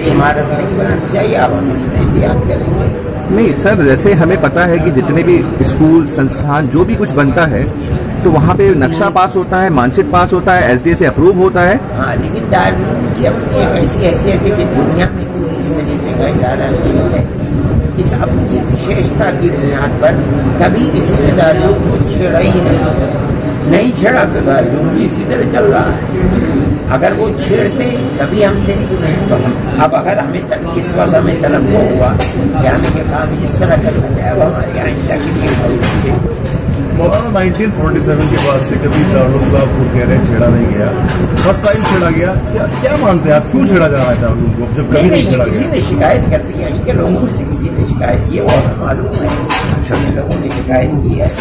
इमारत नहीं बनानी चाहिए, अब हम इसमें एहतियात करेंगे। नहीं सर, जैसे हमें पता है कि जितने भी स्कूल संस्थान जो भी कुछ बनता है तो वहाँ पे नक्शा पास होता है, मानचित्र पास होता है, एसडीए से अप्रूव होता है। हाँ, लेकिन दारूल की अपनी एक ऐसी हैसियत है कि दुनिया में कोई इस तरीके का इदारा नहीं है इस अपनी विशेषता की बुनियाद पर कभी किसी ने दारूल को छेड़ा ही नहीं छेड़ा, तो दारूल भी इसी तरह चल रहा है। अगर वो छेड़ते कभी हमसे तो हम अब अगर हमें इस वक्त हमें तलब हुआ कि हमें ये काम इस तरह करना चाहिए, अब हमारी आइंदा की नहीं। मौलाना 1947 के बाद से कभी दारुल को आप कह रहे हैं छेड़ा नहीं गया, फर्स्ट टाइम छेड़ा गया, क्या मानते हैं आप, क्यों छेड़ा जा रहा है दारुल को जब कभी नहीं छेड़ा गया? किसी ने शिकायत कर दी है कि लोगों में से किसी ने शिकायत की, वो हमें मालूम है। अच्छा, लोगों ने शिकायत की है,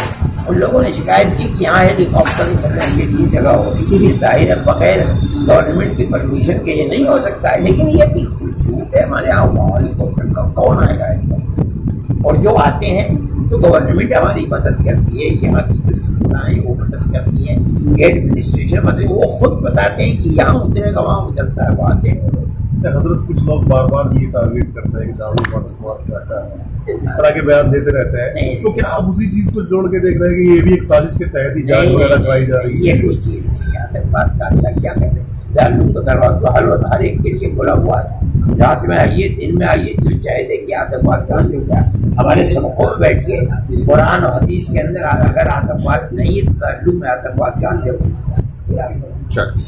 उन लोगों ने शिकायत की कि यहाँ हेलीकॉप्टर उतरने के लिए जगह होगी, जाहिर है बगैर गवर्नमेंट की परमिशन के ये नहीं हो सकता है। लेकिन ये बिल्कुल झूठ है, हमारे यहाँ हेलीकॉप्टर का कौन आएगा हेलीकॉप्टर, और जो आते हैं तो गवर्नमेंट हमारी मदद करती है, यहाँ की जो संस्थाएं वो मदद करती हैं, एडमिनिस्ट्रेशन मदद, वो खुद बताते हैं कि यहाँ उतरेगा वहाँ उतरता है, वो आते हैं। हजरत कुछ लोग बार बार ये टारगेट करते हैं कि दारुल आतंकवाद करता है, इस तरह के बयान देते रहते हैं, तो क्या आप उसी चीज को जोड़ के देख रहे हैं कि ये भी एक साजिश के तहत ही जांच वगैरह कराई जा रही है? ये कोई चीज नहीं, आतंकवाद का अल्लाह क्या करते हैं, दारुल का दरवाजा हर एक के लिए खुला हुआ है, रात में आइए दिन में आइए, जो चाहे देखिए आतंकवाद कहाँ से होता है। हमारे सबको में बैठ के कुरान और हदीस के अंदर अगर आतंकवाद नहीं है तो दारुल में आतंकवाद कहाँ से हो सकता है?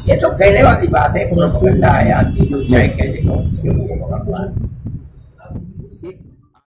ये तो कहने वाली बात है, प्रोपेगेंडा है, आदमी जो चाहे कह देगा उसके मुंह को पकड़ता है।